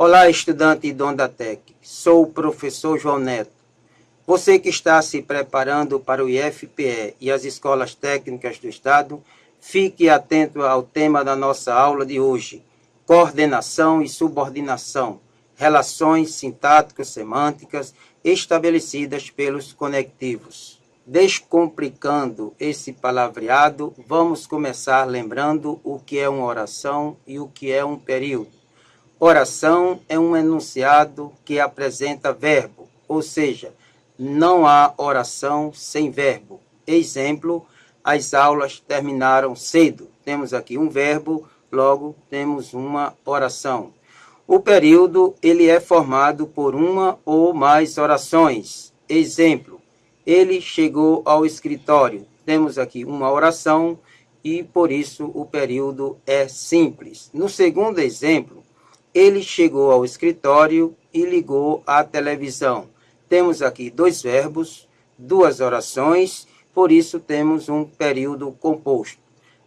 Olá, estudante Dondatec. Sou o professor João Neto. Você que está se preparando para o IFPE e as escolas técnicas do Estado, fique atento ao tema da nossa aula de hoje: coordenação e subordinação, relações sintático-semânticas estabelecidas pelos conectivos. Descomplicando esse palavreado, vamos começar lembrando o que é uma oração e o que é um período. Oração é um enunciado que apresenta verbo, ou seja, não há oração sem verbo. Exemplo, as aulas terminaram cedo. Temos aqui um verbo, logo temos uma oração. O período, ele é formado por uma ou mais orações. Exemplo, ele chegou ao escritório. Temos aqui uma oração e, por isso, o período é simples. No segundo exemplo, ele chegou ao escritório e ligou a televisão. Temos aqui dois verbos, duas orações, por isso temos um período composto.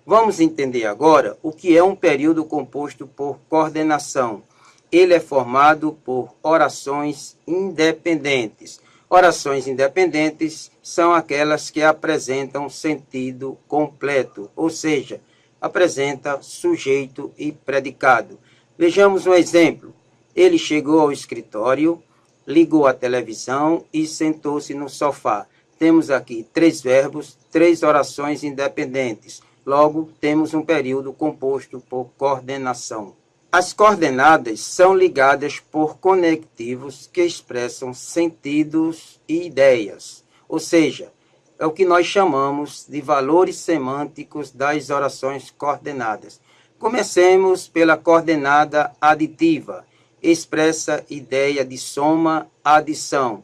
Vamos entender agora o que é um período composto por coordenação. Ele é formado por orações independentes. Orações independentes são aquelas que apresentam sentido completo, ou seja, apresenta sujeito e predicado. Vejamos um exemplo. Ele chegou ao escritório, ligou a televisão e sentou-se no sofá. Temos aqui três verbos, três orações independentes. Logo, temos um período composto por coordenação. As coordenadas são ligadas por conectivos que expressam sentidos e ideias, ou seja, é o que nós chamamos de valores semânticos das orações coordenadas. Comecemos pela coordenada aditiva, expressa ideia de soma, adição.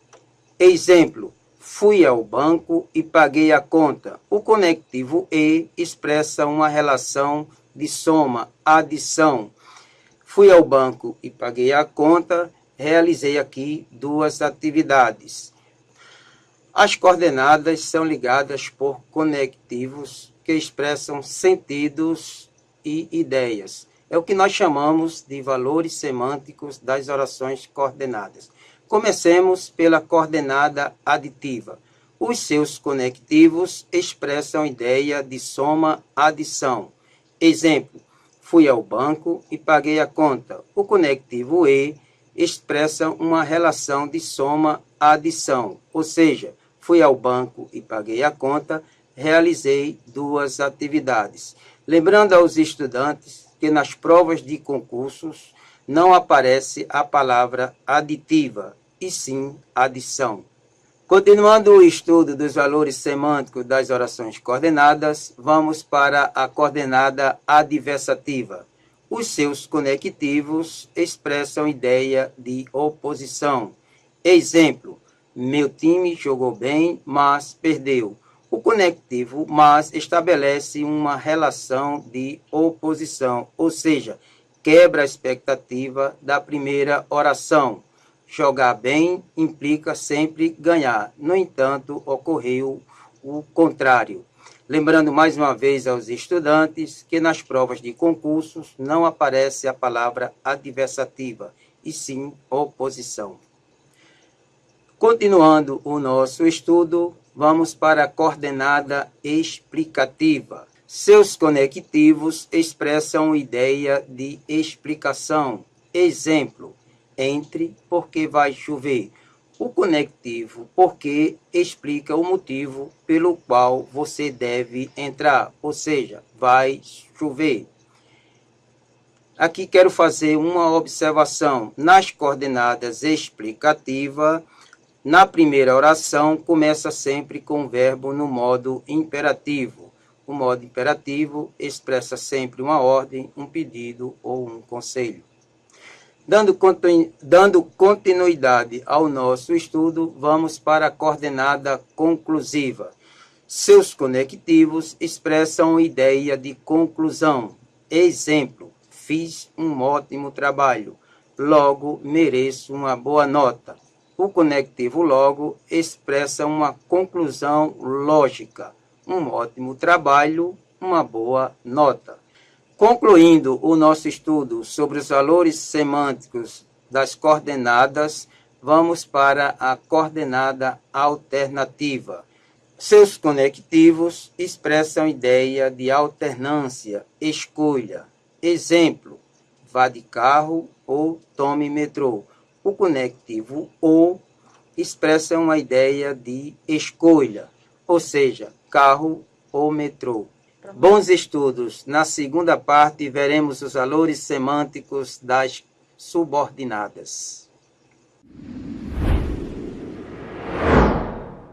Exemplo, fui ao banco e paguei a conta. O conectivo e expressa uma relação de soma, adição. Fui ao banco e paguei a conta, realizei aqui duas atividades. As coordenadas são ligadas por conectivos que expressam sentidos e ideias. É o que nós chamamos de valores semânticos das orações coordenadas. Comecemos pela coordenada aditiva. Os seus conectivos expressam ideia de soma, adição. Exemplo, fui ao banco e paguei a conta. O conectivo e expressa uma relação de soma, adição. Ou seja, fui ao banco e paguei a conta, realizei duas atividades. Lembrando aos estudantes que nas provas de concursos não aparece a palavra aditiva, e sim adição. Continuando o estudo dos valores semânticos das orações coordenadas, vamos para a coordenada adversativa. Os seus conectivos expressam ideia de oposição. Exemplo, meu time jogou bem, mas perdeu. O conectivo mas estabelece uma relação de oposição, ou seja, quebra a expectativa da primeira oração. Jogar bem implica sempre ganhar. No entanto, ocorreu o contrário. Lembrando mais uma vez aos estudantes que nas provas de concursos não aparece a palavra adversativa, e sim oposição. Continuando o nosso estudo, vamos para a coordenada explicativa. Seus conectivos expressam ideia de explicação. Exemplo, entre porque vai chover. O conectivo porque explica o motivo pelo qual você deve entrar, ou seja, vai chover. Aqui quero fazer uma observação. Nas coordenadas explicativas, na primeira oração, começa sempre com o verbo no modo imperativo. O modo imperativo expressa sempre uma ordem, um pedido ou um conselho. Dando continuidade ao nosso estudo, vamos para a coordenada conclusiva. Seus conectivos expressam ideia de conclusão. Exemplo, fiz um ótimo trabalho, logo mereço uma boa nota. O conectivo logo expressa uma conclusão lógica. Um ótimo trabalho, uma boa nota. Concluindo o nosso estudo sobre os valores semânticos das coordenadas, vamos para a coordenada alternativa. Seus conectivos expressam ideia de alternância, escolha. Exemplo, vá de carro ou tome metrô. O conectivo "ou" expressa uma ideia de escolha, ou seja, carro ou metrô. Bons estudos. Na segunda parte, veremos os valores semânticos das subordinadas.